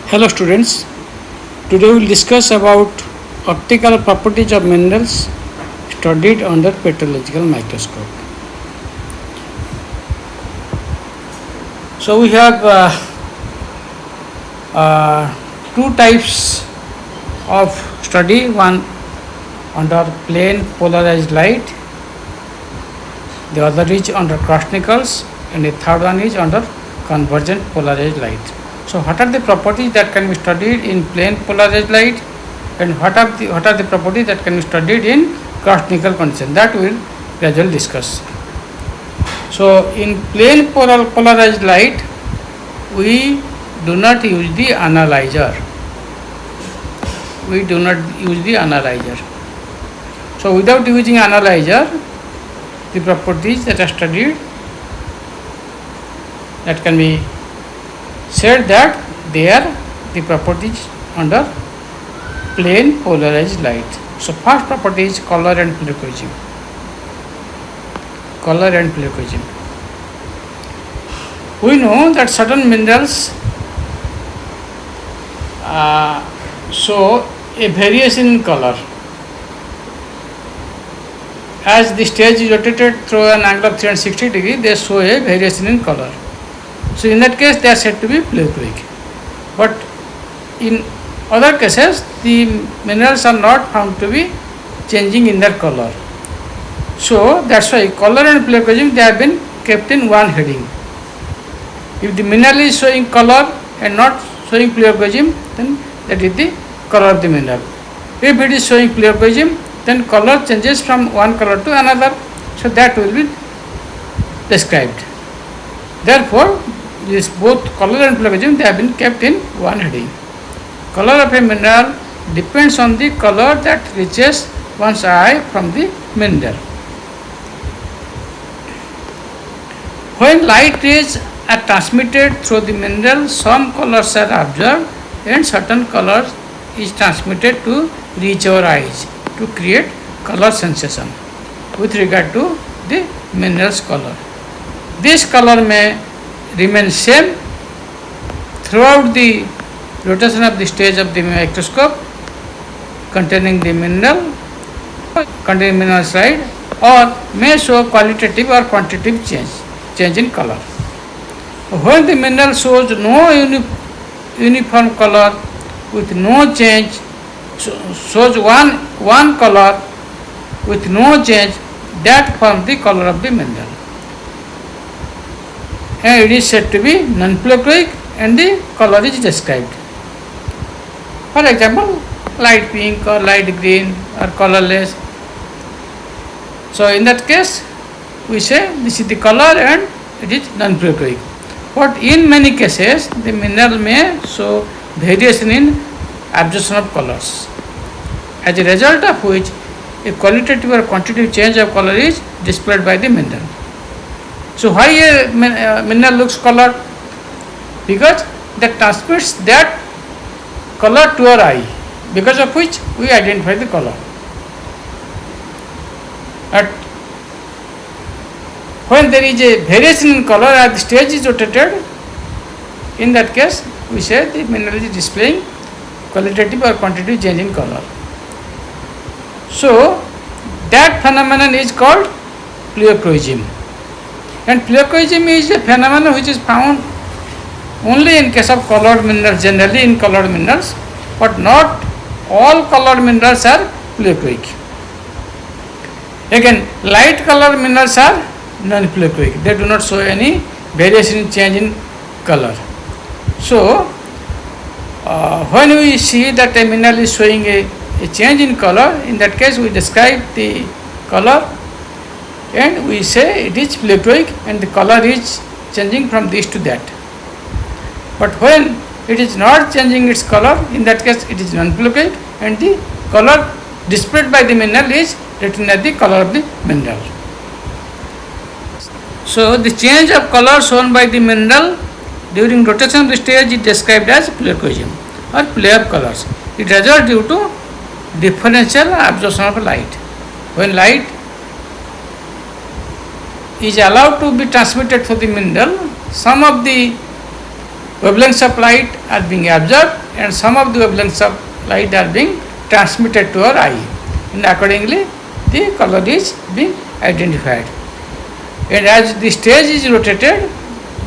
Hello students, today we will discuss about optical properties of minerals studied under petrological microscope. So we have two types of study, one under plane polarized light, the other is under cross-nickels, and the third one is under convergent polarized light. So what are the properties that can be studied in plane polarized light, and what are the properties that can be studied in cross-nickel condition? That we will gradually discuss. So in plane polarized light, we do not use the analyzer. So without using analyzer, the properties that are studied, that can be said that they are the properties under plane polarized light. So first property is color and pleochroism. We know that certain minerals show a variation in color. As the stage is rotated through an angle of 360 degrees, they show a variation in color. So in that case, they are said to be pleochroic. But in other cases, the minerals are not found to be changing in their color. So that's why color and pleochroism, they have been kept in one heading. If the mineral is showing color and not showing pleochroism, then that is the color of the mineral. If it is showing pleochroism, then color changes from one color to another. So that will be described. Therefore, this both color and pleochroism, they have been kept in one heading. Color of a mineral depends on the color that reaches one's eye from the mineral. When light rays are transmitted through the mineral, some colors are observed and certain colors is transmitted to reach our eyes to create color sensation with regard to the mineral's color. This color may remain same throughout the rotation of the stage of the microscope containing mineral slide, or may show qualitative or quantitative change in color. When the mineral shows no uniform color with no change, shows one color with no change, that forms the color of the mineral, and it is said to be non-pleochroic, and the color is described. For example, light pink or light green or colorless. So in that case, we say this is the color and it is non-pleochroic. But in many cases, the mineral may show variation in absorption of colors, as a result of which a qualitative or quantitative change of color is displayed by the mineral. So why a mineral looks colored? Because that transmits that color to our eye, because of which we identify the color. But when there is a variation in color as the stage is rotated, in that case we say the mineral is displaying qualitative or quantitative change in color. So that phenomenon is called pleochroism. And pleochroism is a phenomenon which is found only in case of colored minerals, generally in colored minerals, but not all colored minerals are pleochroic. Again, light colored minerals are non-pleochroic. They do not show any variation in change in color. So when we see that a mineral is showing a change in color, in that case we describe the color and we say it is pleochroic and the color is changing from this to that. But when it is not changing its color, in that case it is non-pleochroic and the color displayed by the mineral is written as the color of the mineral. So the change of color shown by the mineral during rotation of the stage is described as pleochroism or play of colors. It results due to differential absorption of light. When light is allowed to be transmitted through the mineral, some of the wavelengths of light are being absorbed and some of the wavelengths of light are being transmitted to our eye, and accordingly the color is being identified. And as the stage is rotated,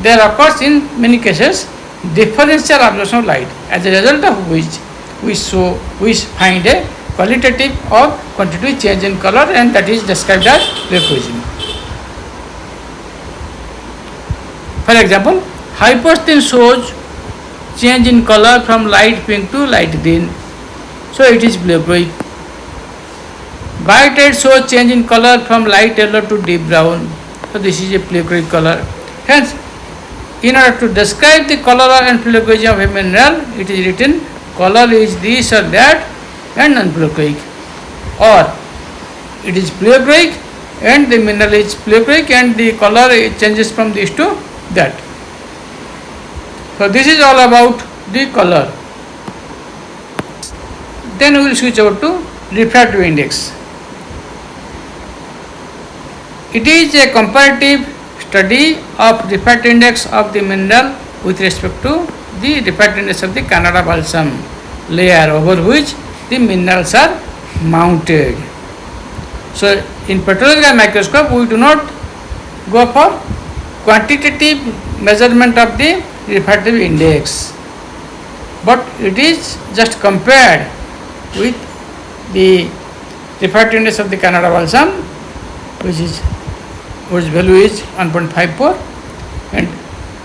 there occurs in many cases differential absorption of light, as a result of which we find a qualitative or quantitative change in color, and that is described as pleocroism. For example, hyposcene shows change in color from light pink to light green, so it is pleocroic. Bright red shows change in color from light yellow to deep brown, so this is a pleocroic color. Hence, in order to describe the color and pleocroism of a mineral, it is written color is this or that and non-pleocroic, or it is pleocroic and the mineral is pleocroic and the color changes from this to that. So this is all about the color. Then we will switch over to refractive index. It is a comparative study of refractive index of the mineral with respect to the refractive index of the Canada balsam layer over which the minerals are mounted. So in petrological microscope we do not go for quantitative measurement of the refractive index, but it is just compared with the refractive index of the Canada balsam, whose value is 1.54, and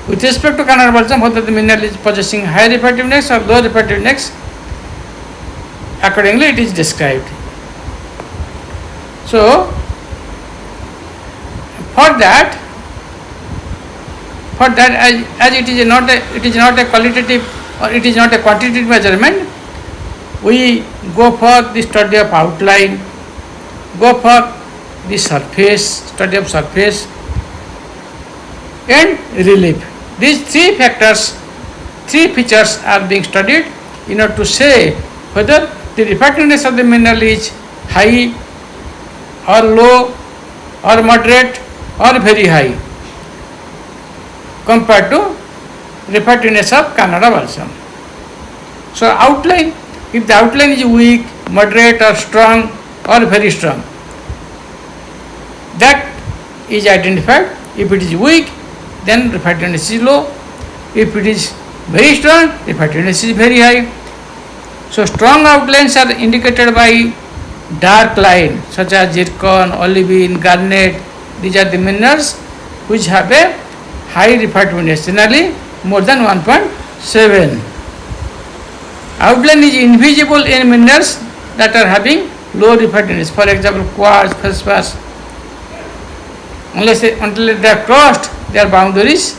with respect to Canada balsam, whether the mineral is possessing high refractive index or low refractive index, accordingly it is described. So for that as it is not a qualitative or it is not a quantitative measurement, we go for the study of outline, go for the surface, study of surface and relief. These three features are being studied in order to say whether the refractiveness of the mineral is high or low or moderate or very high compared to refractiveness of Canada balsam. So outline, if the outline is weak, moderate or strong or very strong, that is identified. If it is weak, then refractiveness is low. If it is very strong, refractiveness is very high. So strong outlines are indicated by dark line such as zircon, olivine, garnet. These are the minerals which have a high refractiveness, generally more than 1.7. Outline is invisible in minerals that are having low refractiveness. For example, quartz, phosphorus. Until they are crossed, their boundaries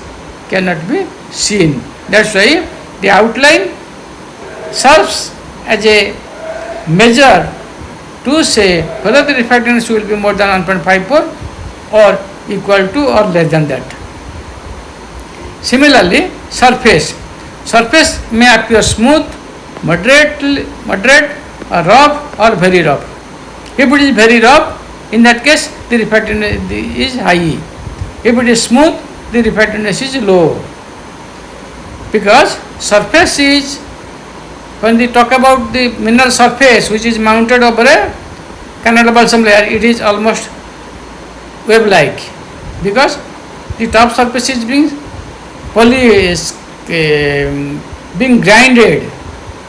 cannot be seen. That's why the outline serves as a measure to say whether the refractiveness will be more than 1.54 or equal to or less than that. Similarly, surface may appear smooth, moderate, rough or very rough. If it is very rough, in that case the refractiveness is high. If it is smooth, the refractiveness is low. Because surface is, when we talk about the mineral surface which is mounted over a Canada balsam layer, it is almost wave-like, because the top surface is being grinded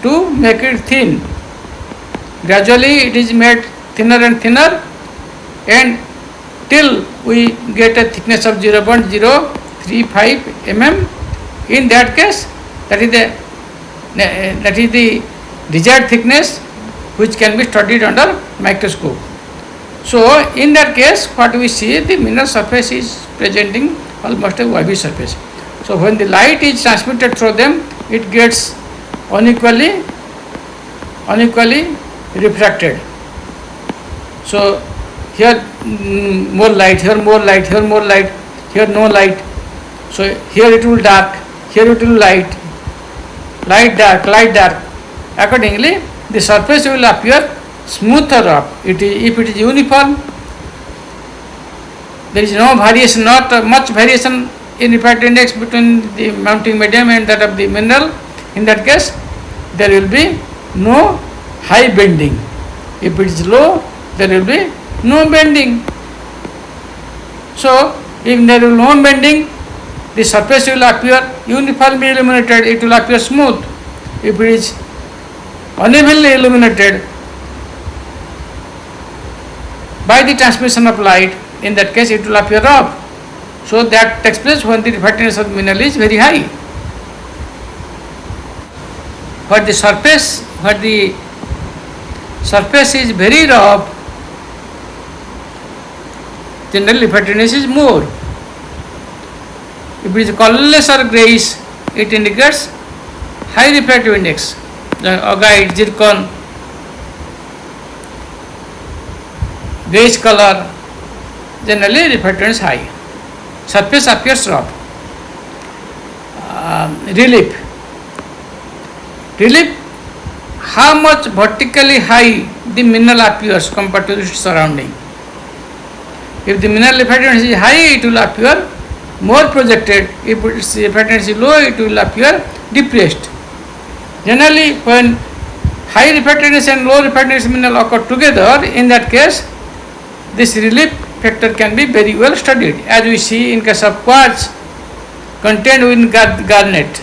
to make it thin. Gradually it is made thinner and thinner, and till we get a thickness of 0.035 mm. In that case, that is the desired thickness which can be studied under microscope. So in that case, what we see, the mineral surface is presenting almost a wavy surface. So when the light is transmitted through them, it gets unequally refracted. So here more light, here more light, here more light, here no light. So here it will dark, here it will light, light dark, light dark. Accordingly, the surface will appear smoother up. If it is uniform, there is no variation, not much variation in refractive index between the mounting medium and that of the mineral, in that case there will be no high bending. If it is low, there will be no bending. So if there is no bending, the surface will appear uniformly illuminated, it will appear smooth. If it is unevenly illuminated by the transmission of light, in that case it will appear rough. So that takes place when the refractiveness of the mineral is very high. Where the surface is very rough, generally refractiveness is more. If it is colorless or greyish, it indicates high refractive index. The agate, zircon, greyish color, generally refractive is high. Surface appears rough. Relief. Relief, how much vertically high the mineral appears compared to its surrounding. If the mineral refractiveness is high, it will appear more projected. If its refractiveness is low, it will appear depressed. Generally, when high refractiveness and low refractiveness mineral occur together, in that case, this relief factor can be very well studied, as we see in case of quartz contained within garnet.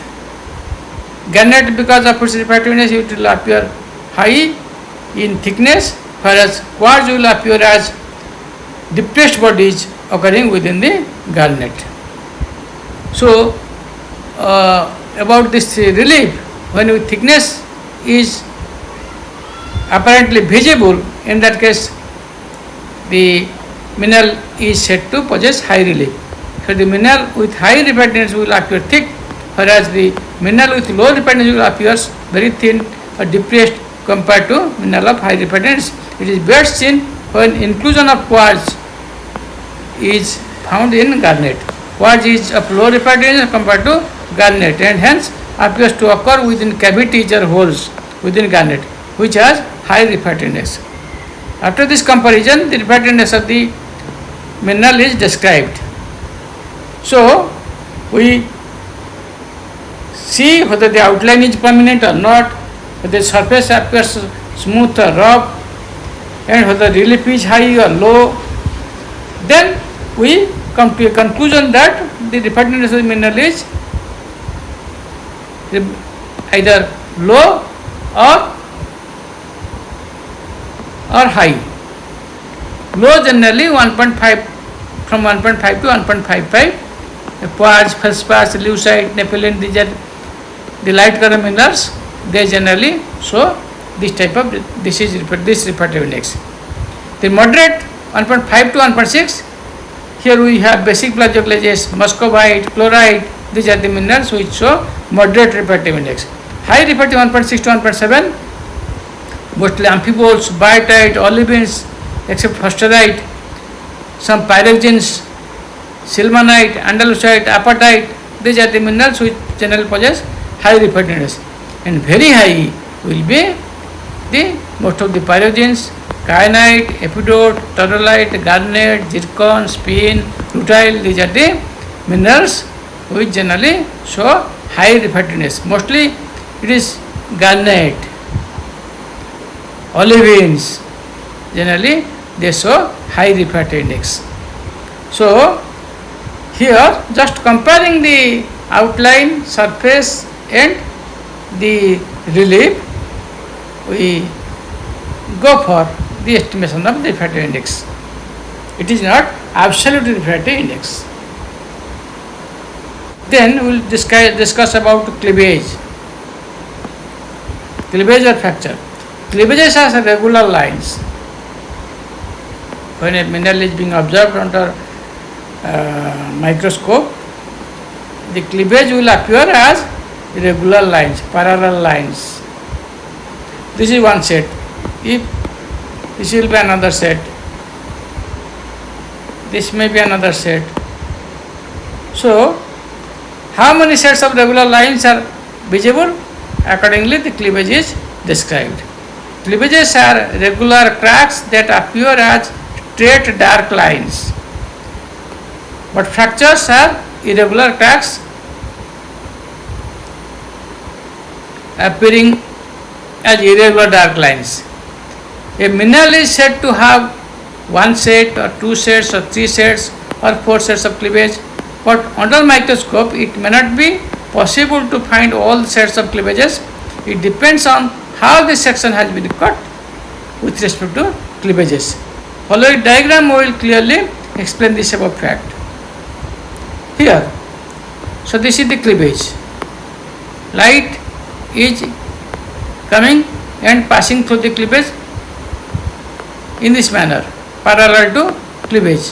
Garnet, because of its refractiveness, it will appear high in thickness, whereas quartz will appear as depressed bodies occurring within the garnet. So, about this relief, when thickness is apparently visible, in that case the mineral is said to possess high relief. So the mineral with high refractiveness will appear thick, whereas the mineral with low refractiveness will appear very thin or depressed compared to mineral of high refractiveness. It is best seen when inclusion of quartz is found in garnet. Quartz is of low refractiveness compared to garnet, and hence appears to occur within cavities or holes within garnet, which has high refractiveness. After this comparison, the refractiveness of the mineral is described. So we see whether the outline is prominent or not, whether the surface appears smooth or rough, and whether relief is high or low. Then we come to a conclusion that the refractiveness of the mineral is either low or high. Low generally 1.5, from 1.5 to 1.55. Quartz, feldspar, lucite, nepheline, these are the light color minerals. They generally show this type of this refractive index. The moderate 1.5 to 1.6. Here we have basic plagioclases, muscovite, chlorite. These are the minerals which show moderate refractive index. High refractive 1.6 to 1.7. Mostly amphiboles, biotite, olivines, except phosphorite, some pyroxenes, silmanite, andalusite, apatite. These are the minerals which generally possess high refractiveness, and very high will be the most of the pyroxenes, kyanite, epidote, taurilite, garnet, zircon, spin, rutile. These are the minerals which generally show high refractiveness. Mostly it is garnet, olivines, generally they show high refractive index. So here just comparing the outline, surface and the relief, we go for the estimation of the refractive index. It is not absolute refractive index. Then we will discuss about cleavage or fracture. Cleavages are regular lines. When a mineral is being observed under microscope, the cleavage will appear as regular lines, parallel lines. This is one set. If this will be another set, this may be another set. So, how many sets of regular lines are visible? Accordingly, the cleavage is described. Cleavages are regular cracks that appear as straight dark lines, but fractures are irregular cracks appearing as irregular dark lines. A mineral is said to have one set or two sets or three sets or four sets of cleavage, but under microscope it may not be possible to find all sets of cleavages. It depends on how the section has been cut with respect to cleavages. Following diagram will clearly explain this above fact. Here, so this is the cleavage. Light is coming and passing through the cleavage in this manner, parallel to cleavage.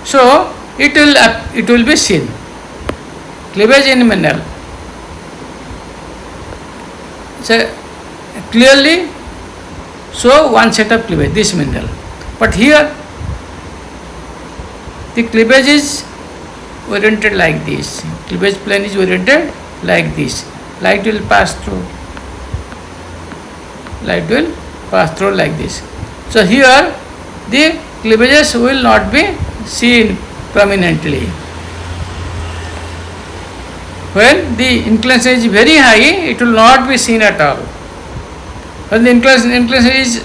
So it will be seen. Cleavage in mineral. So clearly show one set of cleavage, this mineral. But here the cleavage is oriented like this. Cleavage plane is oriented like this. Light will pass through. Light will pass through like this. So here the cleavages will not be seen prominently. When the inclination is very high, it will not be seen at all. When the inclination is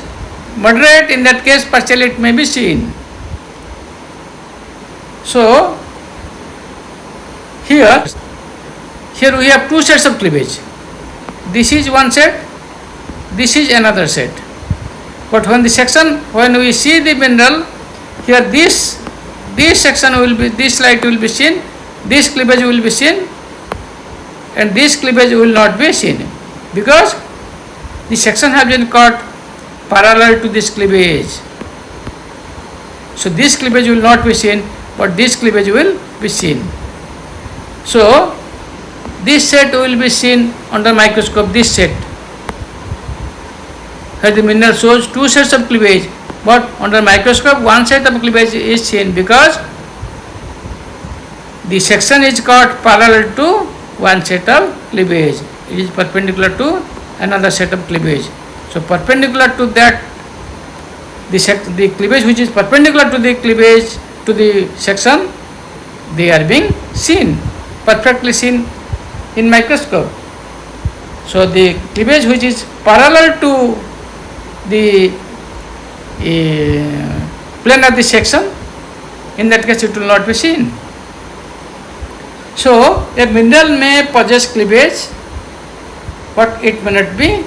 moderate, in that case partially it may be seen. So here we have two sets of cleavage. This is one set, this is another set. But when we see the mineral, here this section will be, this light will be seen, this cleavage will be seen, and this cleavage will not be seen, because the section has been cut parallel to this cleavage. So this cleavage will not be seen, but this cleavage will be seen. So this set will be seen under microscope, this set. Here the mineral shows two sets of cleavage, but under microscope one set of cleavage is seen because the section is cut parallel to one set of cleavage. It is perpendicular to another set of cleavage. So perpendicular to that, the cleavage which is perpendicular to the cleavage to the section, they are being seen, perfectly seen in microscope. So the cleavage which is parallel to the plane of the section, in that case it will not be seen. So a mineral may possess cleavage, but it may not be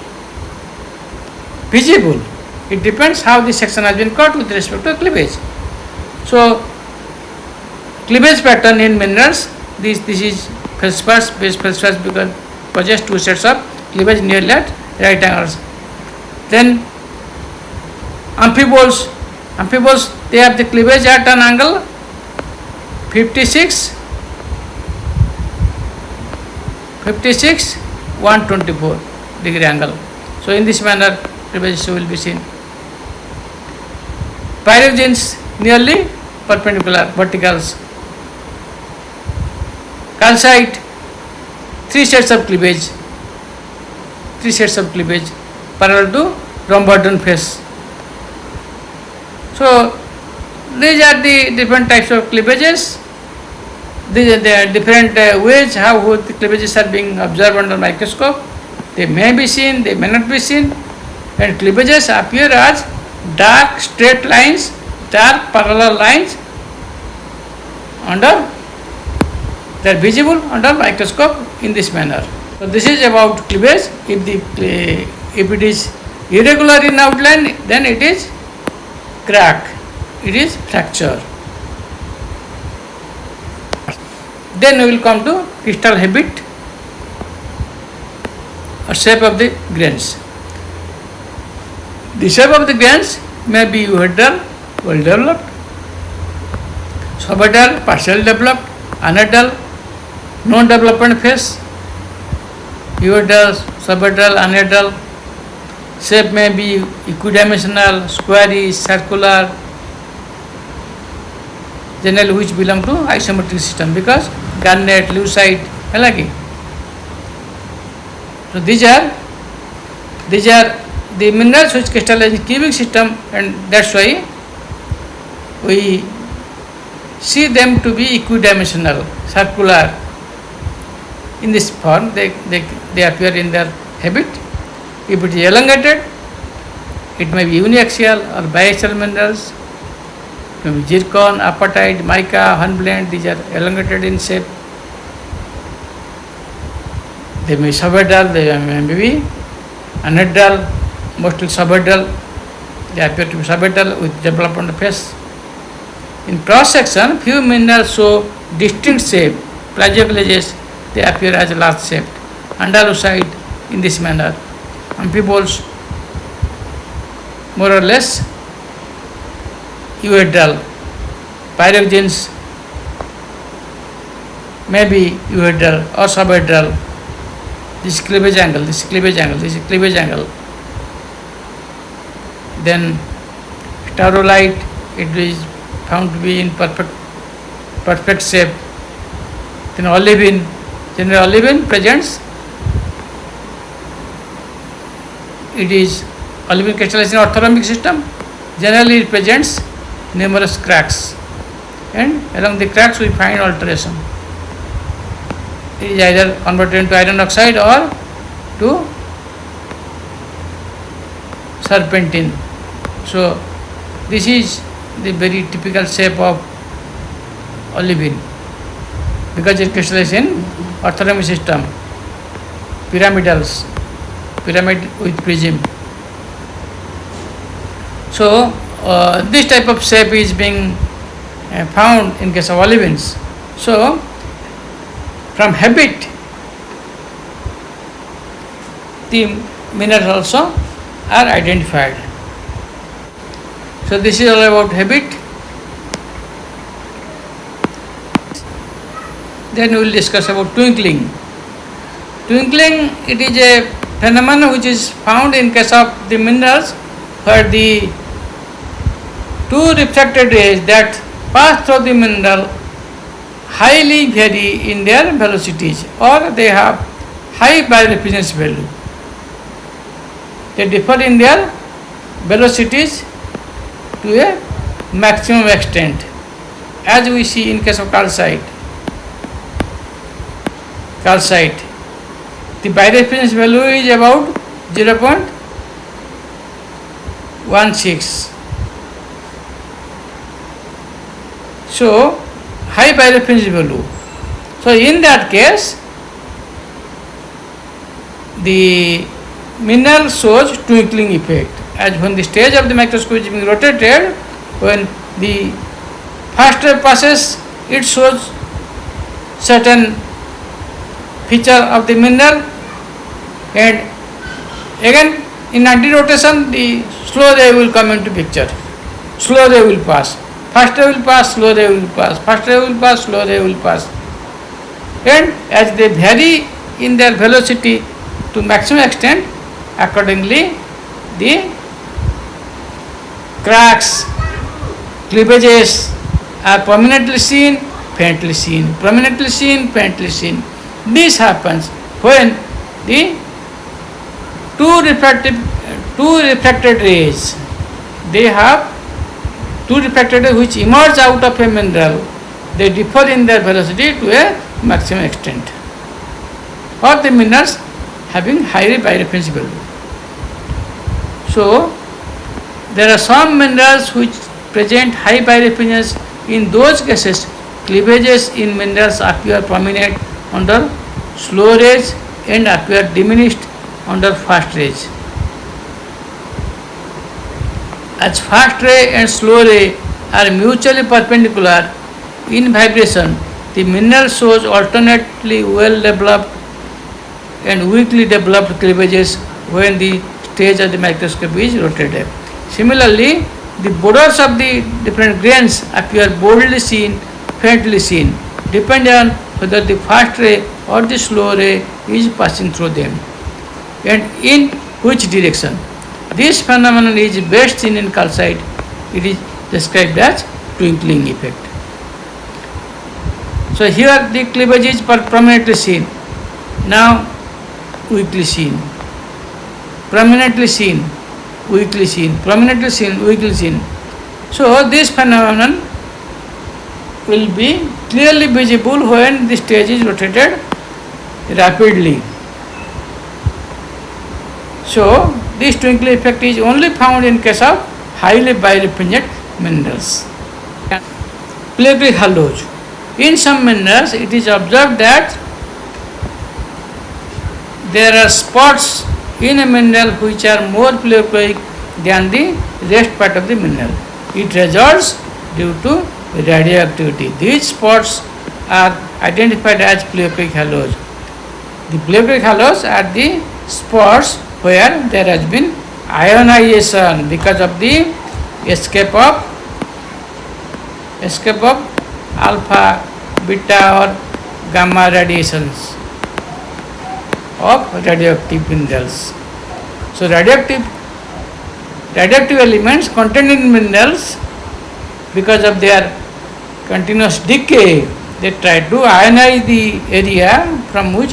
visible. It depends how the section has been cut with respect to cleavage. So cleavage pattern in minerals, this is feldspars, base feldspars, because possess two sets of cleavage nearly at right angles. Then amphiboles, they have the cleavage at an angle 56, 124 degree angle. So in this manner cleavage will be seen. Pyroxenes nearly perpendicular verticals. Calcite, three sets of cleavage parallel to rhomboidal face. So these are the different types of cleavages. These are the different ways how the cleavages are being observed under microscope. They may be seen, they may not be seen, and cleavages appear as dark straight lines, dark parallel lines they are visible under microscope in this manner. So this is about cleavage. If it is irregular in outline, then it is crack, it is fracture. Then we will come to crystal habit or shape of the grains. The shape of the grains may be euhedral, well developed, suboidal, partially developed, anhedral, non-development phase, euhedral, suboidal, anhedral. Shape may be equidimensional, squarish, circular, generally which belong to isometric system, because garnet, lucite, so these are the minerals which crystallize in cubic system, and that's why we see them to be equidimensional, circular. In this form, they appear in their habit. If it is elongated, it may be uniaxial or biaxial minerals. It may be zircon, apatite, mica, hornblende. These are elongated in shape. They may be subhedral, they may be anhedral, mostly subhedral. They appear to be subhedral with development face. In cross section, few minerals show distinct shape. Plagioclases, they appear as large shaped. Andalusite in this manner. Amphiboles, more or less euhedral. Pyroxenes may be euhedral or subhedral. This cleavage angle, this cleavage angle, this is cleavage angle. Then staurolite, it is found to be in perfect shape. Then olivine, generally olivine presents, it is olivine crystallized in orthorhombic system. Generally it presents numerous cracks, and along the cracks we find alteration. It is either converted into iron oxide or to serpentine. So this is the very typical shape of olivine because it crystallizes in orthorhombic system, pyramidals, pyramid with prism. So this type of shape is being found in case of olivines. So from habit, the minerals also are identified. So this is all about habit. Then we will discuss about twinkling. Twinkling, it is a phenomenon which is found in case of the minerals where the two refracted rays that pass through the mineral highly vary in their velocities, or they have high birefringence value. They differ in their velocities to a maximum extent, as we see in case of calcite. The birefringence value is about 0.16. So high birefringence value. So in that case, the mineral shows twinkling effect, as when the stage of the microscope is being rotated, when the first ray passes, it shows certain feature of the mineral, and again in anti-rotation the slow ray will come into picture. Slow ray will pass, first ray will pass, slow ray will pass, first ray will pass, slow ray will pass, and as they vary in their velocity to maximum extent, accordingly the cracks, cleavages are prominently seen, faintly seen, prominently seen, faintly seen. This happens when the two refracted rays, they have two refracted rays which emerge out of a mineral, they differ in their velocity to a maximum extent, or the minerals having higher birefringence value. So there are some minerals which present high birefringence. In those cases, cleavages in minerals appear prominent under slow rays and appear diminished under fast rays. As fast ray and slow ray are mutually perpendicular in vibration, the mineral shows alternately well developed and weakly developed cleavages when the stage of the microscope is rotated. Similarly, the borders of the different grains appear boldly seen, faintly seen, depending on whether the fast ray or the slow ray is passing through them and in which direction. This phenomenon is best seen in calcite. It is described as twinkling effect. So here the cleavage is prominently seen. Now weakly seen, prominently seen, weakly seen, prominently seen, weakly seen. So this phenomenon will be clearly visible when the stage is rotated rapidly. So, this twinkle effect is only found in case of highly birefringent minerals. Pleocritic halos. In some minerals, it is observed that there are spots in a mineral which are more pleochroic than the rest part of the mineral. It results due to radioactivity. These spots are identified as pleochroic halos. The pleochroic halos are the spots where there has been ionization because of the escape of alpha, beta or gamma radiations of radioactive minerals. So radioactive elements contained in minerals, because of their continuous decay, they try to ionize the area from which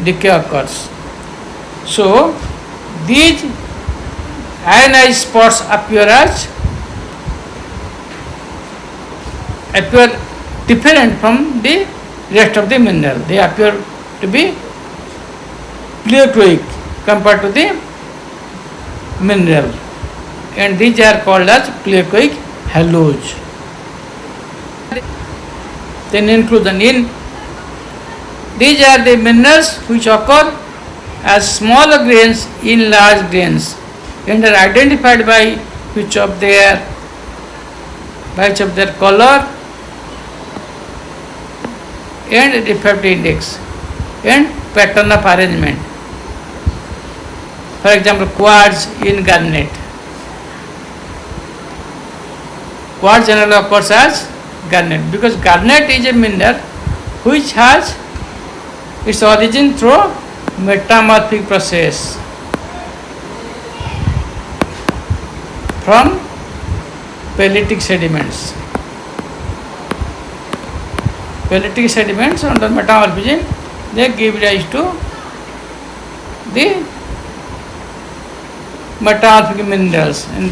decay occurs. So these ionized spots appear different from the rest of the mineral. They appear to be pleochroic compared to the mineral, and these are called as pleochroic halos. Then inclusion in these are the minerals which occur as smaller grains in large grains and are identified by which of their color and refractive index and pattern of arrangement. For example, quartz in garnet. Quartz generally occurs as garnet because garnet is a mineral which has its origin through metamorphic process from paleolithic sediments. Paleolithic sediments under metamorphism, they give rise to the metamorphic minerals, and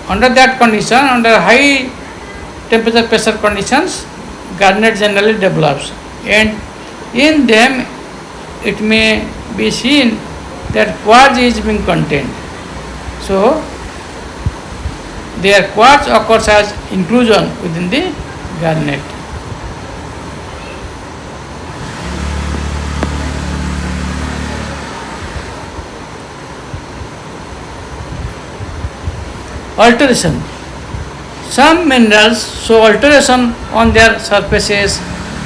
under that condition, under high temperature pressure conditions, garnet generally develops, and in them it may be seen that quartz is being contained. So their quartz occurs as inclusion within the garnet. Alteration. Some minerals show alteration on their surfaces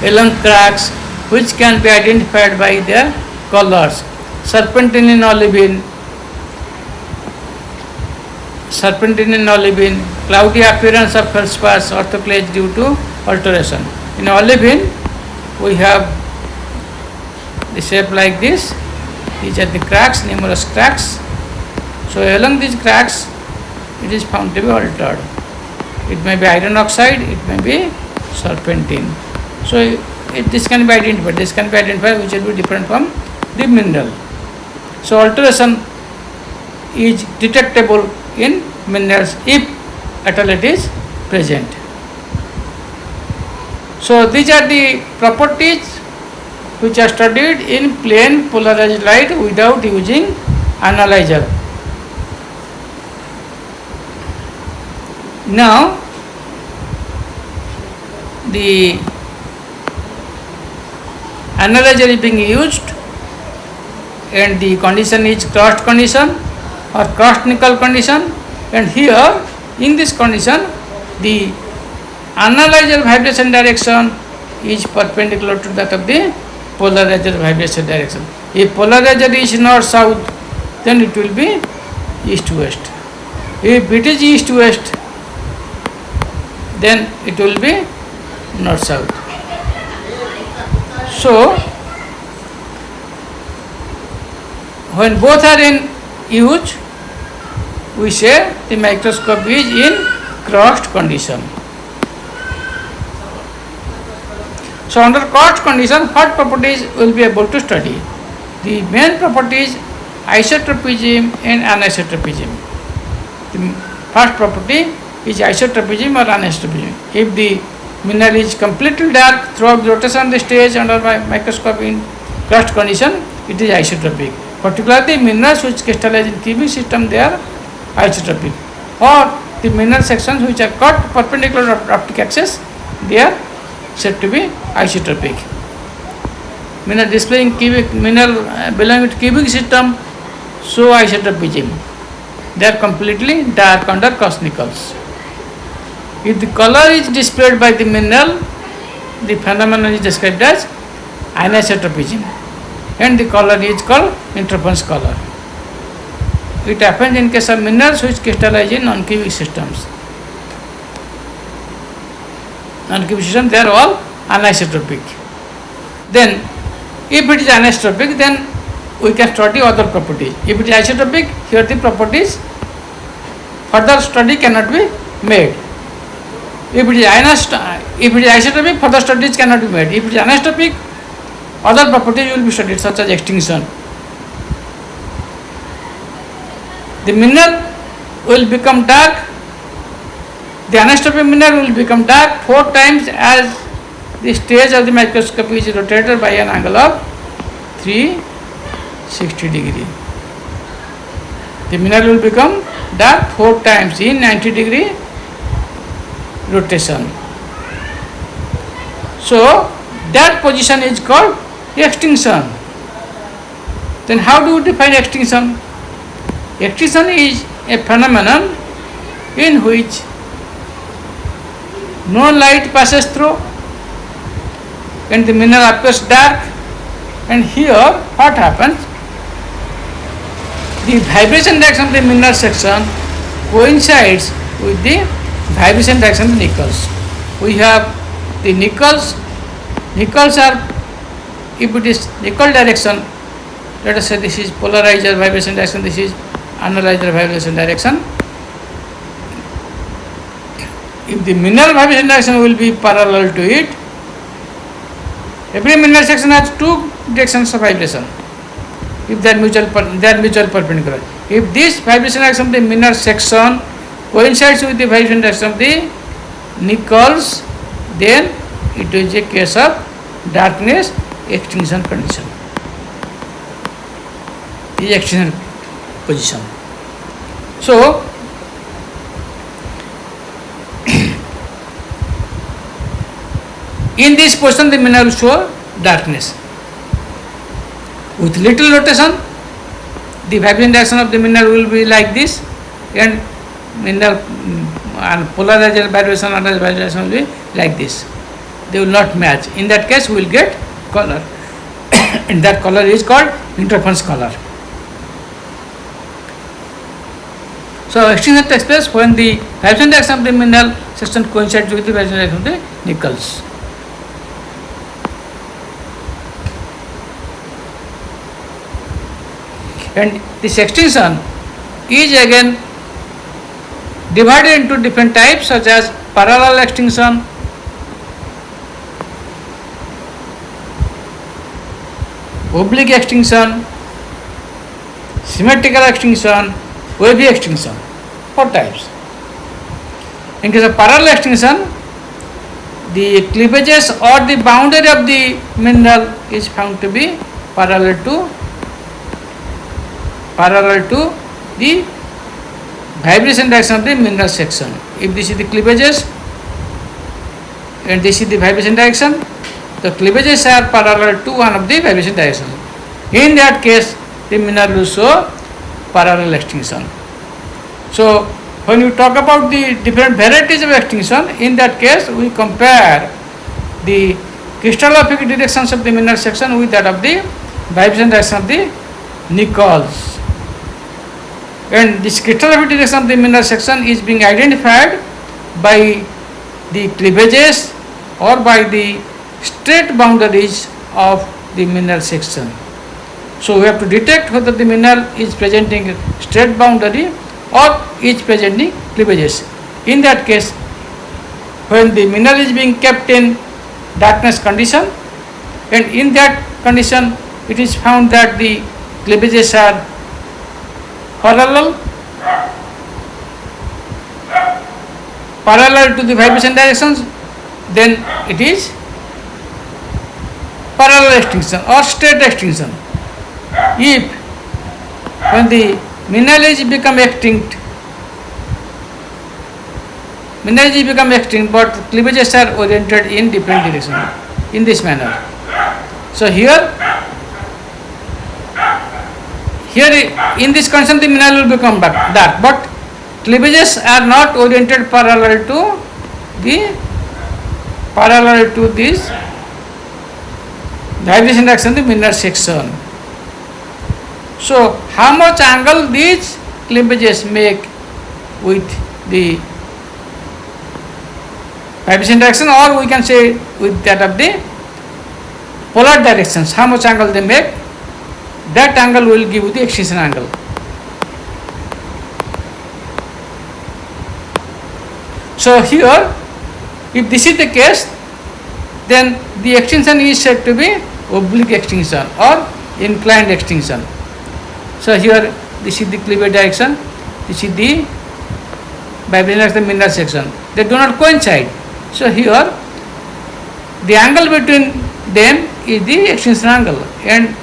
along cracks which can be identified by their colors. Serpentine in olivine, cloudy appearance of feldspars orthoclase due to alteration. In olivine, we have the shape like this. These are the cracks, numerous cracks. So along these cracks, it is found to be altered. It may be iron oxide, it may be serpentine. So this can be identified. This can be identified which will be different from the mineral. So alteration is detectable in minerals if at all it is present. So these are the properties which are studied in plain polarized light without using analyzer. Now the analyzer is being used and the condition is crossed condition or crossed nickel condition, and here in this condition the analyzer vibration direction is perpendicular to that of the polarizer vibration direction. If polarizer is north south, then it will be east west. If it is east west, then it will be north south. So when both are in use, we say the microscope is in crossed condition. So under crossed condition, what properties will be able to study? The main properties isotropism and anisotropism. The first property is isotropism or anisotropism. If the mineral is completely dark throughout the rotation of the stage under microscope in crust condition, it is isotropic. Particularly minerals which crystallize in cubic system, they are isotropic. Or the mineral sections which are cut perpendicular to optic axis, they are said to be isotropic. Mineral displaying cubic mineral belonging to cubic system show isotropism. They are completely dark under cosmicals. If the color is displayed by the mineral, the phenomenon is described as anisotropism, and the color is called interference color. It happens in case of minerals which crystallize in non-cubic systems. Non-cubic systems, they are all anisotropic. Then, if it is anisotropic, then we can study other properties. If it is isotropic, here the properties further study cannot be made. If it is isotropic, further studies cannot be made. If it is anisotropic, other properties will be studied, such as extinction. The mineral will become dark, the anisotropic mineral will become dark 4 times as the stage of the microscope is rotated by an angle of 360 degree. The mineral will become dark 4 times in 90 degree rotation. So that position is called extinction. Then how do we define extinction? Extinction is a phenomenon in which no light passes through and the mineral appears dark, and here what happens? The vibration direction of the mineral section coincides with the vibration direction of the nickels. We have the nickels are, if it is nickel direction, let us say this is polarizer vibration direction, this is analyzer vibration direction. If the mineral vibration direction will be parallel to it, every mineral section has 2 directions of vibration if they are mutual perpendicular. If this vibration direction of the mineral section coincides with the vibration direction of the nickels, then it is a case of darkness extinction condition. Is extinction position. So in this position the mineral will show darkness. With little rotation, the vibration direction of the mineral will be like this, and mineral and polarizer vibration and vibration will be like this. They will not match. In that case, we will get color, and that color is called interference color. So extinction takes place when the vibration direction of the mineral section coincides with the vibration direction of the nickels. And this extinction is again divided into different types, such as parallel extinction, oblique extinction, symmetrical extinction, wavy extinction. 4 types. In case of parallel extinction, the cleavages or the boundary of the mineral is found to be parallel to the vibration direction of the mineral section. If this is the cleavages and this is the vibration direction, the cleavages are parallel to one of the vibration directions. In that case, the mineral will show parallel extinction. So when you talk about the different varieties of extinction, in that case we compare the crystallographic directions of the mineral section with that of the vibration direction of the nickels. And this crystallographic direction of the mineral section is being identified by the cleavages or by the straight boundaries of the mineral section. So we have to detect whether the mineral is presenting a straight boundary or is presenting cleavages. In that case, when the mineral is being kept in darkness condition, and in that condition it is found that the cleavages are parallel to the vibration directions, then it is parallel extinction or straight extinction. If when the mineralogy become extinct, but cleavages are oriented in different direction in this manner. So here in this condition the mineral will become dark, but cleavages are not oriented parallel to this vibration direction the mineral section. So how much angle these cleavages make with the vibration direction, or we can say with that of the polar directions, how much angle they make, that angle will give you the extinction angle. So here, if this is the case, then the extinction is said to be oblique extinction or inclined extinction. So here this is the cleavage direction, this is the vibration direction mineral section. They do not coincide. So here the angle between them is the extinction angle, and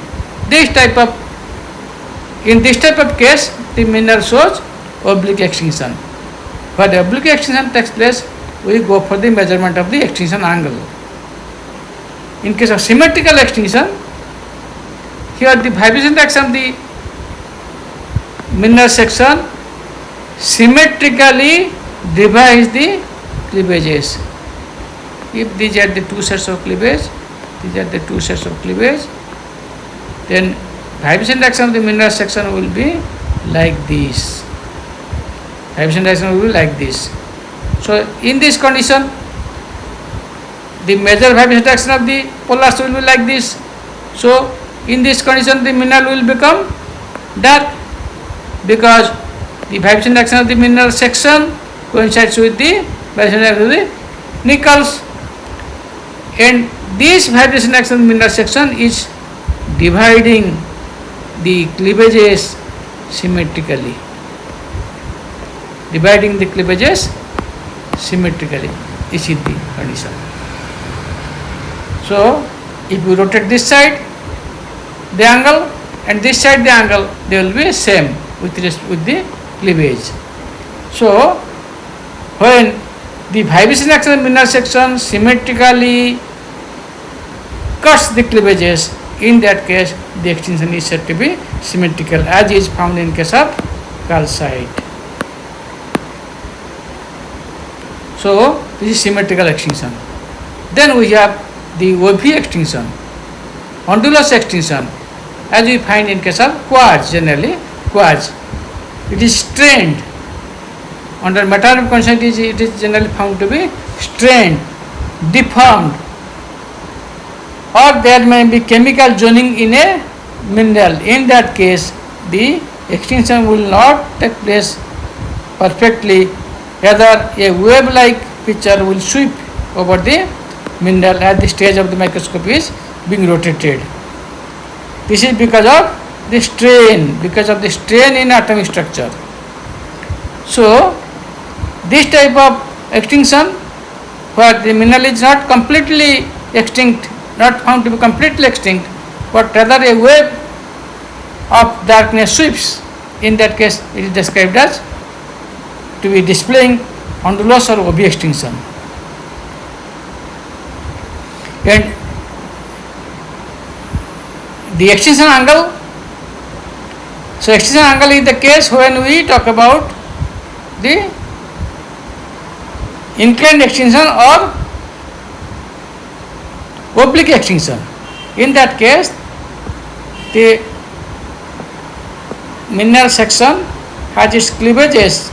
in this type of case the mineral shows oblique extinction. When oblique extinction takes place, we go for the measurement of the extinction angle. In case of symmetrical extinction, here the vibration direction of the mineral section symmetrically divides the cleavages. If these are the two sets of cleavage, then vibration direction of the mineral section will be like this. So in this condition, the major vibration direction of the polars will be like this. So in this condition the mineral will become dark, because the vibration direction of the mineral section coincides with the vibration direction of the nickels, and this vibration direction of the mineral section is dividing the cleavages symmetrically. This is the condition. So if you rotate this side the angle and this side the angle, they will be same with the cleavage. So when the vibration direction of the mineral section symmetrically cuts the cleavages, in that case the extinction is said to be symmetrical, as is found in case of calcite. So this is symmetrical extinction. Then we have the OV extinction, ondulous extinction, as we find in case of quartz. Generally quartz, it is strained under metallic condition. It is generally found to be strained, deformed, or there may be chemical zoning in a mineral. In that case the extinction will not take place perfectly, rather a wave-like picture will sweep over the mineral at the stage of the microscope is being rotated. This is because of the strain, in atomic structure. So this type of extinction, where the mineral is not completely extinct, not found to be completely extinct, but rather a wave of darkness sweeps, in that case it is described as to be displaying ondulous or OV extinction. And the extinction angle, so extinction angle is the case when we talk about the inclined extinction or oblique extinction. In that case the mineral section has its cleavages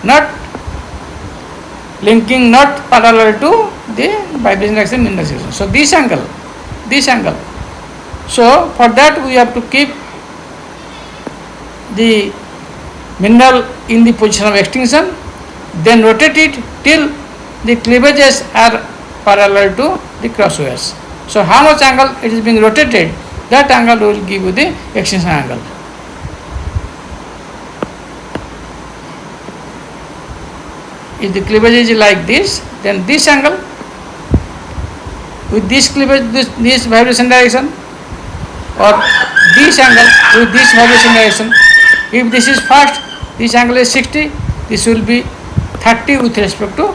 not parallel to the vibration direction mineral section. So this angle. So for that we have to keep the mineral in the position of extinction, then rotate it till the cleavages are parallel to the crosswires. So how much angle it is being rotated, that angle will give you the extinction angle. If the cleavage is like this, then this angle with this cleavage, this vibration direction, or this angle with this vibration direction. If this is fast, this angle is 60, this will be 30 with respect to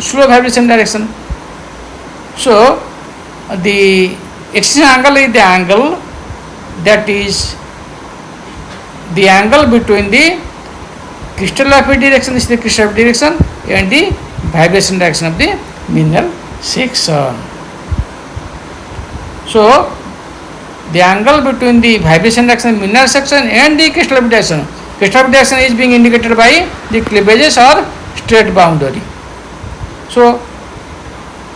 slow vibration direction. So the excitation angle is the angle that is the angle between the crystallography direction, is the crystallography direction, and the vibration direction of the mineral section. So the angle between the vibration direction, mineral section, and the crystallography direction. Crystallography direction is being indicated by the cleavages or straight boundary. So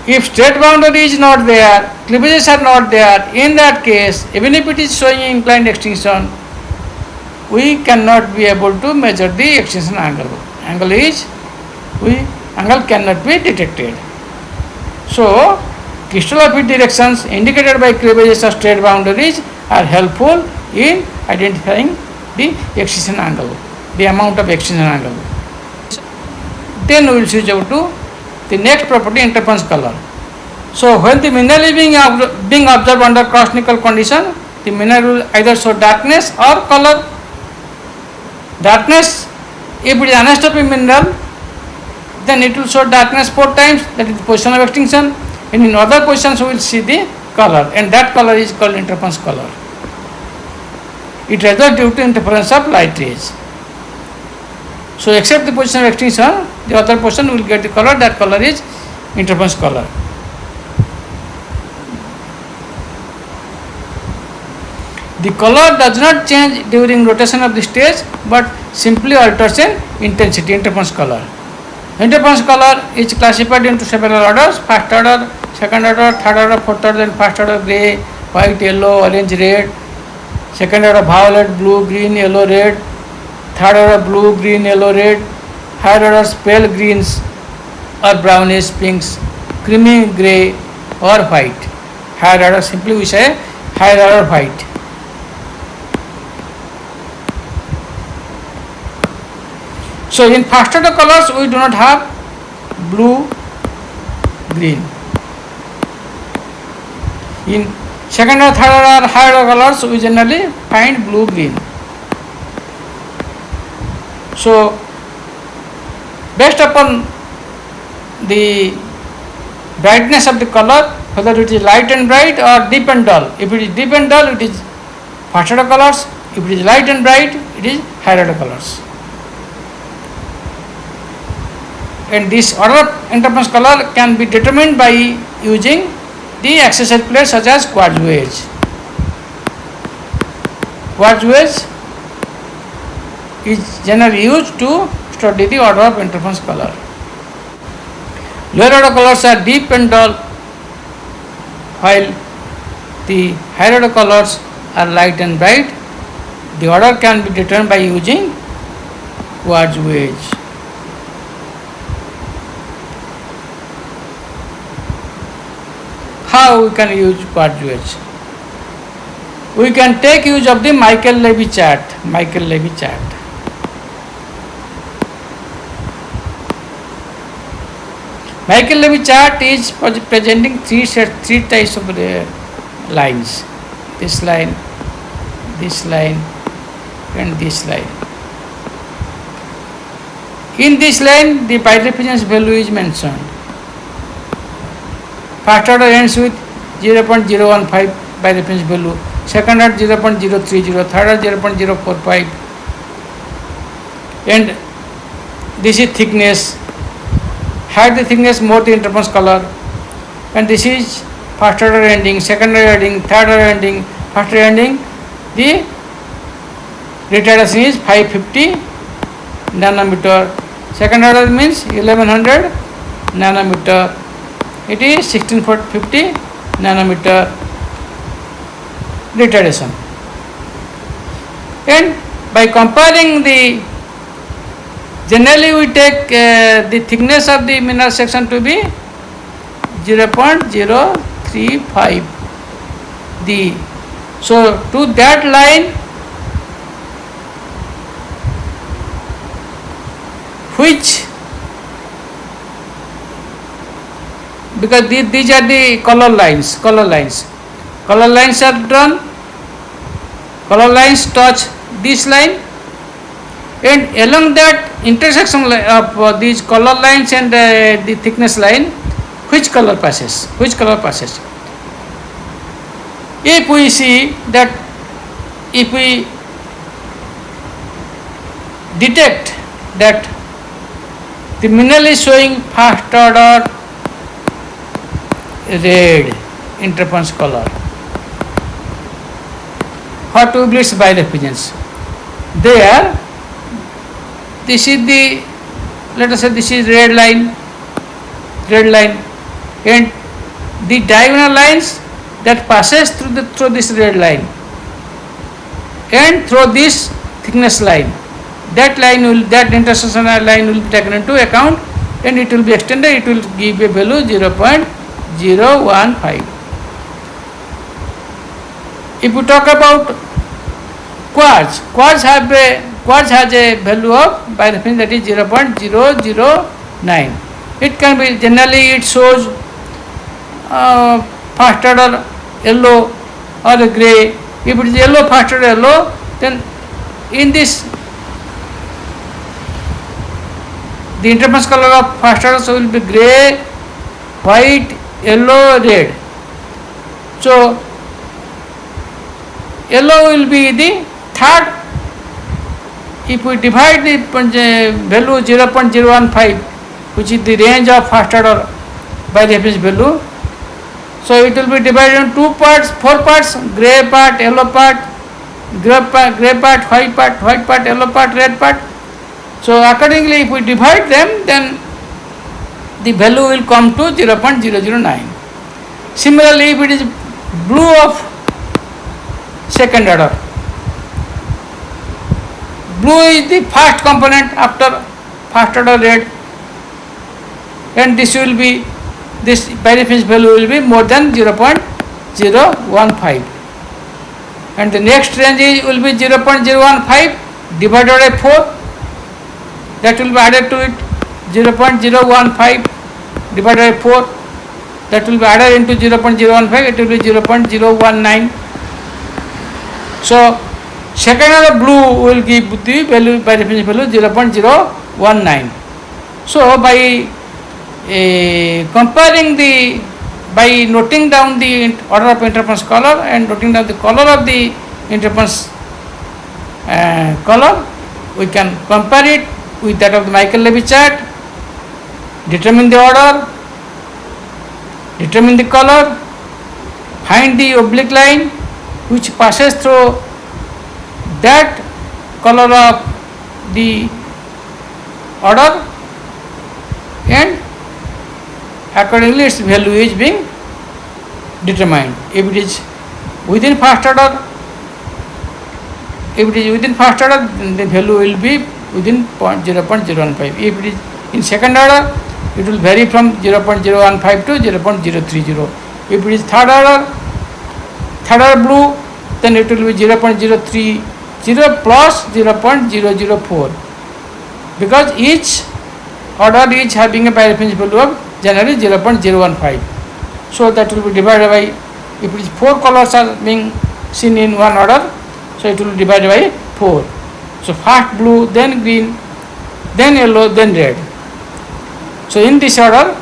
if straight boundary is not there, cleavages are not there, in that case, even if it is showing inclined extinction, we cannot be able to measure the extinction angle. Angle cannot be detected. So crystallography directions indicated by cleavages or straight boundaries are helpful in identifying the extinction angle, the amount of extinction angle. Then we will switch over to the next property, interference color. So when the mineral is being observed under cross-nickel condition, the mineral will either show darkness or color. Darkness, if it is anisotropic mineral, then it will show darkness 4 times, that is the position of extinction, and in other positions we will see the color, and that color is called interference color. It results due to interference of light rays. So except the position of extinction, the other portion will get the color, that color is interference color. The color does not change during rotation of the stage, but simply alters in intensity, interference color. Interference color is classified into several orders: first order, second order, third order, fourth order, and first order grey, white, yellow, orange, red. Second order violet, blue, green, yellow, red. Third order blue, green, yellow, red. Higher orders pale greens or brownish, pinks, creamy grey or white. Higher order, simply we say higher order white. So in first order colors we do not have blue, green. In second or third order, higher order colors we generally find blue, green. So based upon the brightness of the color, whether it is light and bright or deep and dull. If it is deep and dull, it is first order colors. If it is light and bright, it is higher order colors. And this order of interference color can be determined by using the accessory plates such as quartz wedge. Quartz wedge is generally used to study the order of interference color. Lower order colors are deep and dull, while the higher order colors are light and bright. The order can be determined by using quartz wedge. How we can use quartz wedge? We can take use of the Michael-Levy chart. Michael-Levy chart. Michael-Levy chart is presenting three types of lines. This line, and this line. In this line, the birefringence value is mentioned. First order ends with 0.015 birefringence value, second order 0.030, third order 0.045, and this is thickness. Higher the thickness, more the interference color, and this is first order ending, second order ending, third order ending. First order ending, the retardation is 550 nanometer. Second order means 1100 nanometer. It is 1650 nanometer retardation. And by comparing generally we take the thickness of the mineral section to be 0.035. So to that line which because these are the color lines. Color lines are drawn. Color lines touch this line, and along that intersection of these color lines and the thickness line, which color passes? If we see that, if we detect that the mineral is showing first order red interference color, what we bleach by reference? There, this is the, let us say this is red line, and the diagonal lines that passes through this red line and through this thickness line, that intersection line will be taken into account, and it will be extended. It will give a value 0.015. If we talk about quartz has a value of, by reference, that is 0.009. It can be, generally it shows first order yellow or grey. If it is yellow, first order yellow, then in this the interference color of first order will be grey, white, yellow, red. So yellow will be the third. If we divide the value 0.015, which is the range of first order by reference value, so it will be divided into four parts: grey part, yellow part, grey part, white part, yellow part, red part. So accordingly, if we divide them, then the value will come to 0.009. Similarly, if it is blue of second order, blue is the first component after first order red, and this by reference value will be more than 0.015, and the next range will be 0.015 divided by 4, that will be added to it. 0.015 divided by 4, that will be added into 0.015, it will be 0.019. So second order blue will give the value by reference value 0.019. So by comparing by noting down the order of interference color and noting down the color of the interference color, we can compare it with that of the Michael-Levy chart, determine the order, determine the color, find the oblique line which passes through that color of the order, and accordingly its value is being determined. If it is within first order, then the value will be within 0.015. If it is in second order, it will vary from 0.015 to 0.030. If it is third order blue, then it will be 0.030 plus 0.004, because each order is having a by reference value of generally 0.015. So that will be divided by, if it is 4 colors are being seen in one order, so it will be divided by 4. So first blue, then green, then yellow, then red. So in this order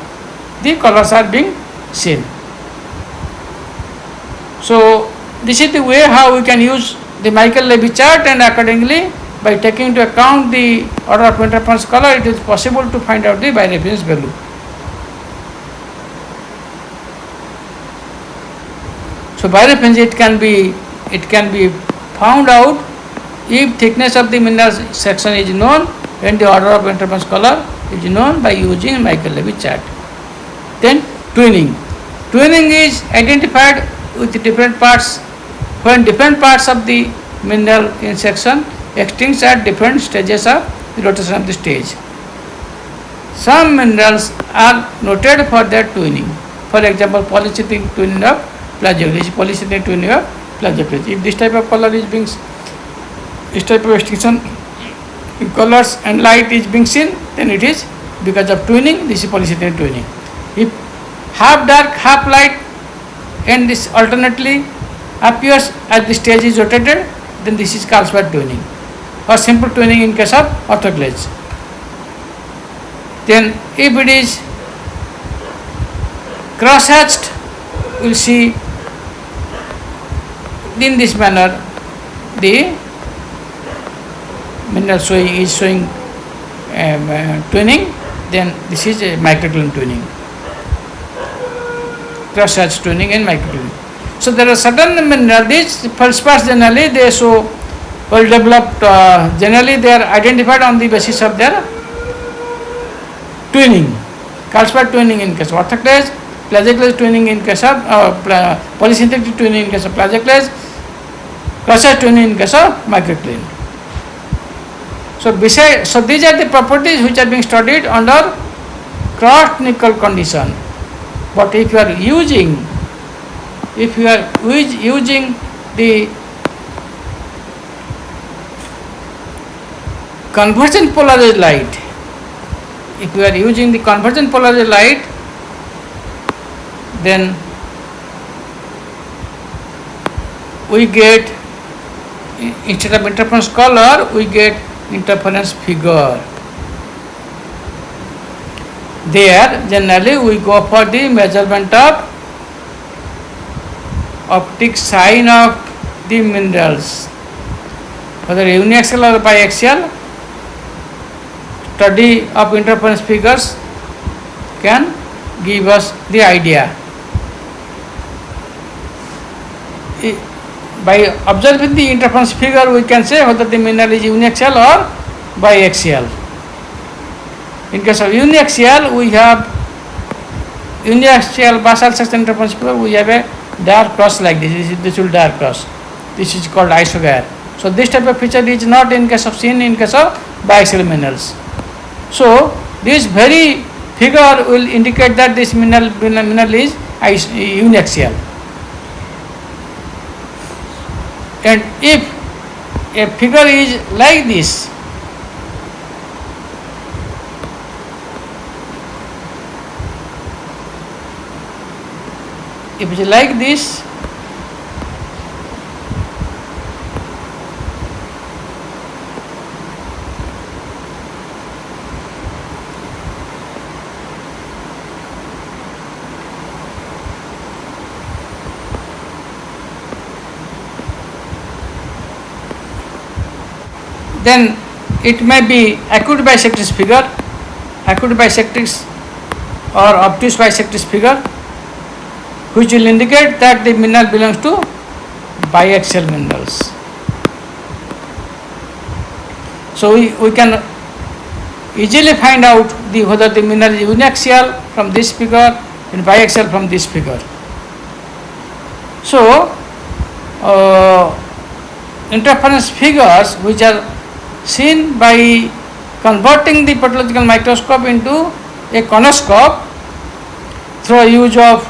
the colors are being seen. So this is the way how we can use the Michael-Levy chart, and accordingly by taking into account the order of interference color, it is possible to find out the by reference value. So by reference it can be found out if thickness of the mineral section is known and the order of interference color is known by using Michael-Levy chart. Then twinning is identified with different parts when different parts of the mineral in section extinct at different stages of the rotation of the stage. Some minerals are noted for their twinning. For example, polycyclic twinning of plagioclase, polycyclic twinning of plagioclase. If this type of color is being, this type of extinction in colors and light is being seen, then it is because of twinning. This is polycyclic twinning. If half dark, half light, and this alternately appears as the stage is rotated, then this is Carlsbad tuning or simple tuning in case of orthoglaze. Then if it is cross-hatched, we will see in this manner the mineral is showing tuning, then this is a microcline tuning, cross-hatch tuning and microcline. So there are certain minerals, these feldspars generally they show well developed, generally they are identified on the basis of their tuning. Carlsbad tuning in case of orthoclase, plagioclase tuning in case of polysynthetic tuning in case of plagioclase, cross-hatch tuning in case of microcline. So these are the properties which are being studied under cross-nickel condition. But if you are using the convergent polarized light, if you are using the convergent polarized light, then we get, instead of interference color, we get interference figure. There generally we go for the measurement of optic sign of the minerals, whether uniaxial or biaxial. Study of interference figures can give us the idea. By observing the interference figure, we can say whether the mineral is uniaxial or biaxial. In case of uniaxial, we have uniaxial basal section interference figure, we have a dark cross like this. This will dark cross. This is called isogyre. So this type of feature is not in case of seen in case of biaxial minerals. So this very figure will indicate that this mineral is uniaxial. And if a figure is like this, if it is like this, then it may be acute bisectrix figure, acute bisectrix or obtuse bisectrix figure, which will indicate that the mineral belongs to biaxial minerals. So we can easily find out whether the mineral is uniaxial from this figure and biaxial from this figure. So interference figures which are seen by converting the pathological microscope into a conoscope through use of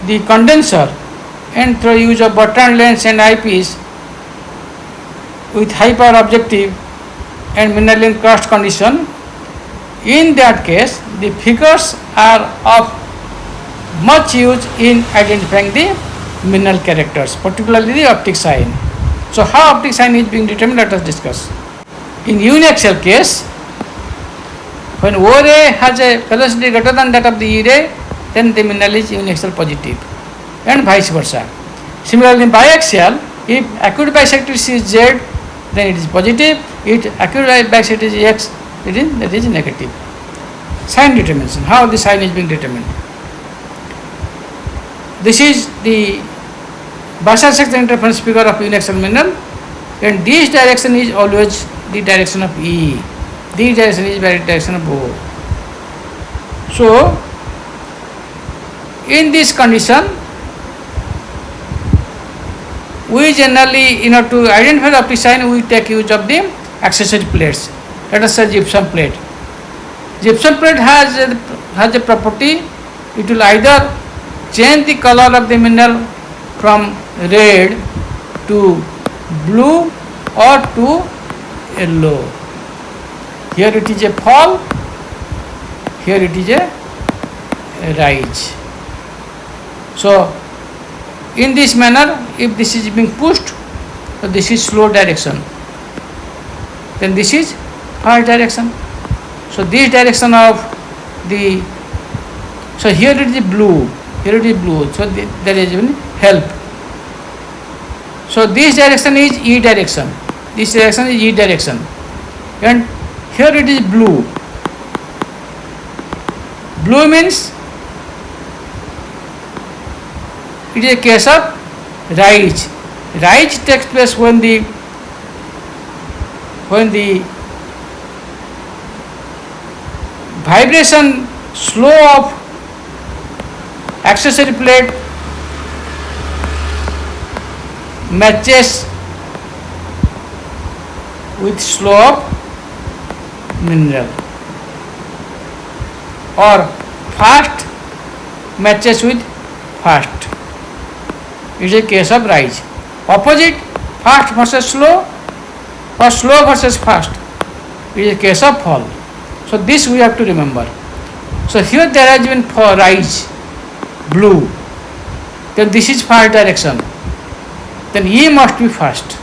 the condenser and through use of Bertrand lens and eyepiece with high power objective and mineral crossed condition. In that case, the figures are of much use in identifying the mineral characters, particularly the optic sign. So how optic sign is being determined, let us discuss. In uniaxial case, when O ray has a velocity greater than that of the E ray, then the mineral is uniaxial positive, and vice versa. Similarly, in biaxial, if acute bisectrix is Z, then it is positive. If acute bisectrix is X, that is negative. Sign determination. How the sign is being determined? This is the basal section interference figure of uniaxial mineral, and this direction is always the direction of E. This direction is the direction of O. So in this condition, we generally, in order to identify the optic sign, we take use of the accessory plates. Let us say gypsum plate. Gypsum plate has a property, it will either change the color of the mineral from red to blue or to yellow. Here it is a fall, here it is a rise. So in this manner, if this is being pushed, so this is slow direction, then this is fast direction. So this direction of the, so here it is blue, here it is blue, so there is even help. So this direction is E direction, this direction is E direction, and here it is blue. Blue means it is a case of rise. Rise takes place when the vibration slow of accessory plate matches with slow of mineral, or fast matches with fast. It is a case of rise. Opposite, fast versus slow, or slow versus fast, it is a case of fall. So this we have to remember. So here there has been for rise, blue, then this is fast direction, then E must be fast,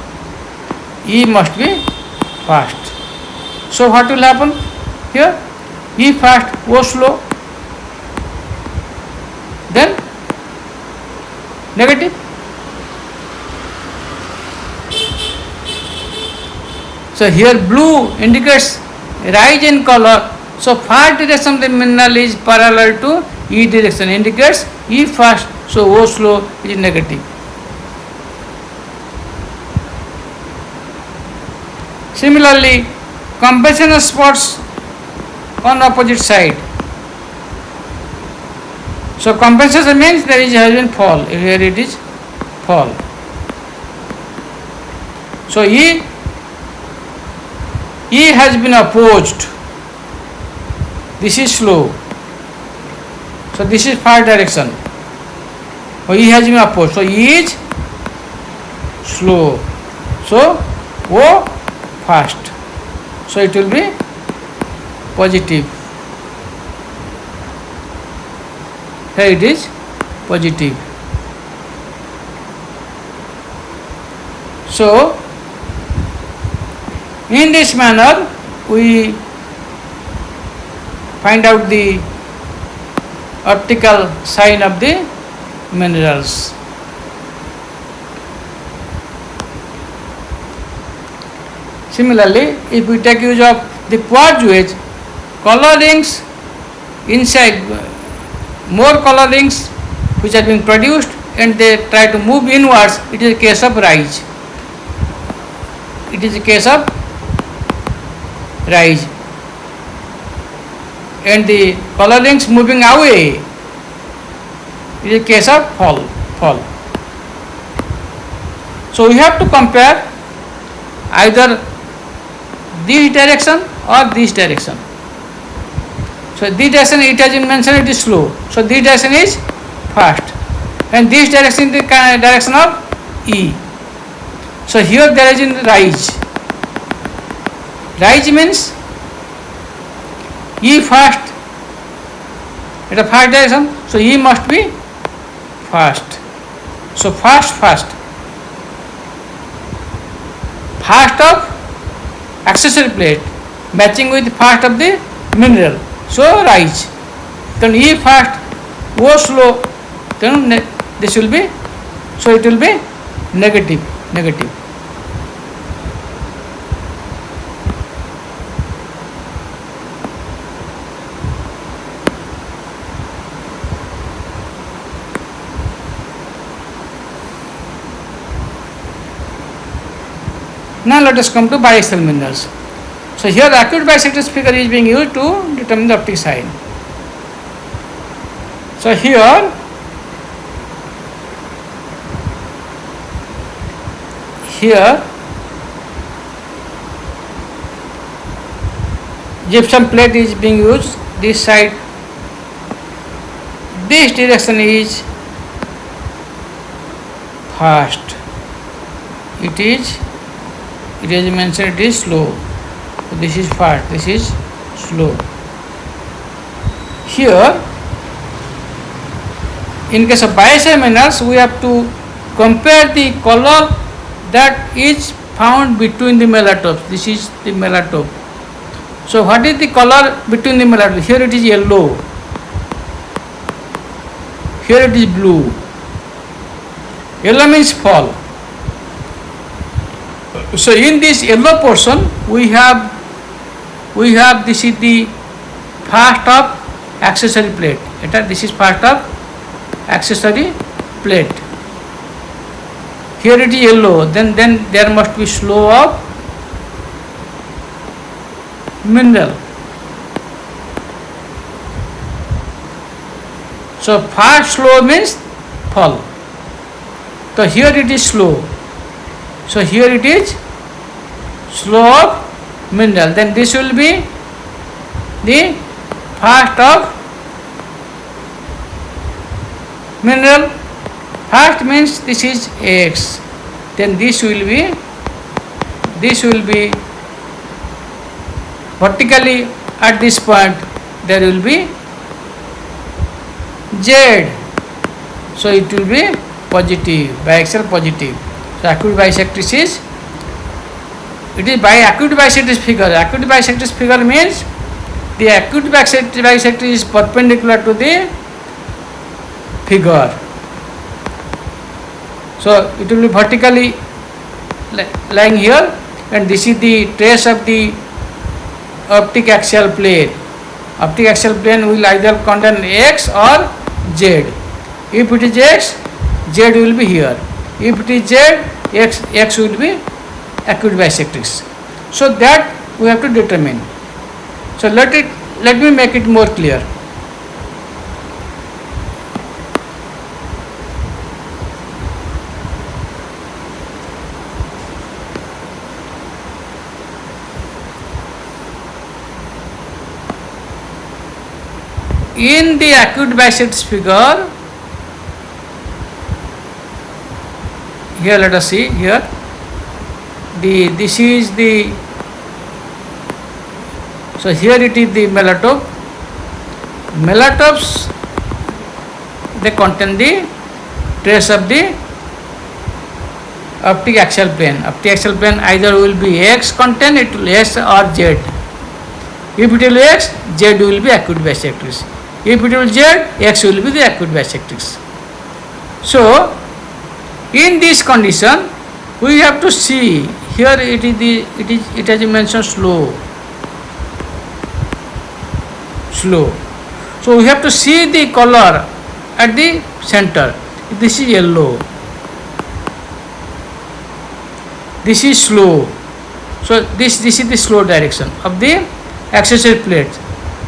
E must be fast. So what will happen here? E fast, O slow, then negative. So here blue indicates rise in color. So fast direction of the mineral is parallel to E direction, indicates E fast. So O slow is negative. Similarly, compensation spots on opposite side. So compensation means there is has been fall. Here it is fall. So E has been opposed. This is slow. So this is fast direction. So E has been opposed. So E is slow. So O fast. So it will be positive. Here it is positive. So in this manner we find out the optical sign of the minerals. Similarly, if we take use of the quartz wedge, color rings inside, more color rings which are being produced and they try to move inwards, it is a case of rise. It is a case of rise. And the color rings moving away, it is a case of fall. So we have to compare either this direction or this direction. So this direction it has been mentioned, it is slow. So this direction is fast, and this direction is the direction of E. So here there is in rise. Rise means E fast, it is a fast direction. So E must be fast. So fast of accessory plate matching with fast of the mineral. So rise. Then E fast, O slow, then this will be, so it will be negative. Now let us come to biaxial minerals. So here the acute bisector figure is being used to determine the optic sign. So here gypsum plate is being used. This side, this direction is fast. It is mentioned it is slow. So this is fast, this is slow. Here in case of bi-examiners, we have to compare the color that is found between the melatopes. This is the melatope. So what is the color between the melatopes? Here it is yellow, here it is blue. Yellow means fall. So in this yellow portion we have this is the first of accessory plate. This is first of accessory plate. Here it is yellow, then there must be slough of mineral. So first slough means fall. So here it is slough. So here it is slough of mineral. Then this will be the first of mineral. First means this is X. Then this will be vertically at this point there will be Z. So it will be positive, biaxial positive. So acute bisectrix is, it is by acute bisectrix figure. Acute bisectrix figure means the acute bisectrix is perpendicular to the figure. So it will be vertically lying here, and this is the trace of the optic axial plane. Optic axial plane will either contain X or Z. If it is X, Z will be here. If it is Z, X will be acute bisectrix. So that we have to determine. So let me make it more clear. In the acute bisectrix figure, here let us see here, this is the, so here it is the melatope. Melatopes, they contain the trace of the optic axial plane. Optic axial plane either will be X contain, it will S or Z. If it will X, Z will be acute bisectrix. If it will Z, X will be the acute bisectrix. So in this condition we have to see, here it has mentioned slough. So we have to see the color at the center. This is yellow, this is slough. So this is the slough direction of the accessory plate.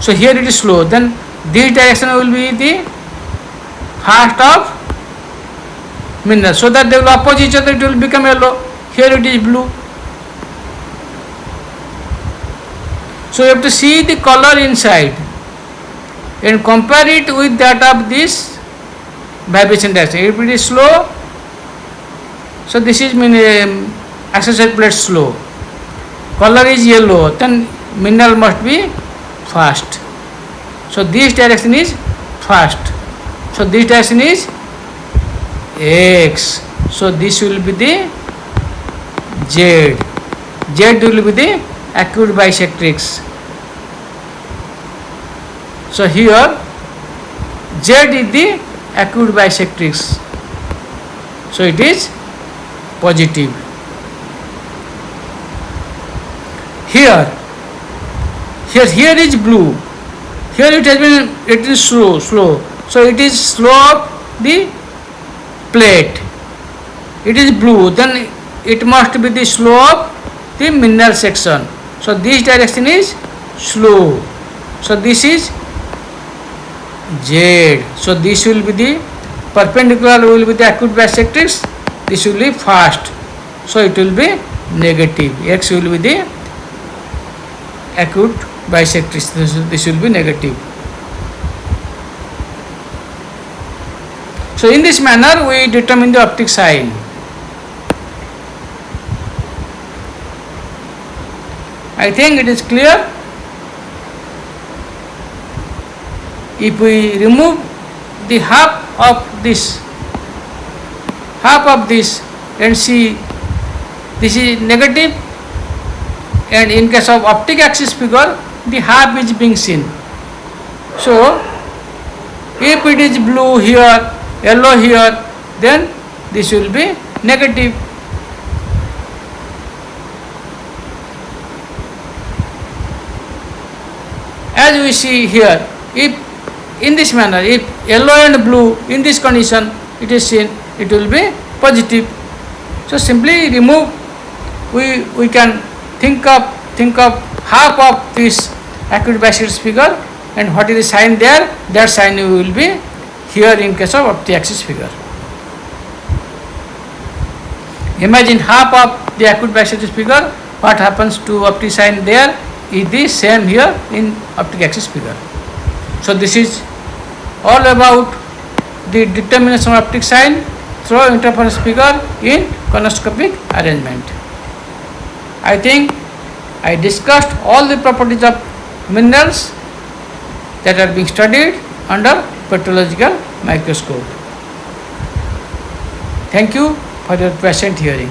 So here it is slough, then this direction will be the first of mineral, so that they will oppose each other, it will become yellow. Here it is blue. So you have to see the color inside and compare it with that of this vibration direction. If it is slow, so this is accessory plate slow, color is yellow, then mineral must be fast. So this direction is fast. So this direction is X. So this will be the Z. Z will be the acute bisectrix. So here Z is the acute bisectrix. So it is positive. Here is blue. Here it is slow. So it is slow of the plate. It is blue, then it must be the slow of the mineral section. So this direction is slow. So this is Z. So this will be the perpendicular, will be the acute bisectrix. This will be fast. So it will be negative. X will be the acute bisectrix. This will be negative. So in this manner we determine the optic sign. I think it is clear. If we remove the half of this, and see this is negative, and in case of optic axis figure the half is being seen. So if it is blue here, yellow here, then this will be negative. As we see here, if in this manner, if yellow and blue in this condition it is seen, it will be positive. So simply remove, we can think of half of this acute biases figure, and what is the sign there, that sign will be here in case of optic axis figure. Imagine half of the acute biases figure, what happens to optic sign there is the same here in optic axis figure. So this is all about the determination of optic sign through interference figure in conoscopic arrangement. I think I discussed all the properties of minerals that are being studied under petrological microscope. Thank you for your patient hearing.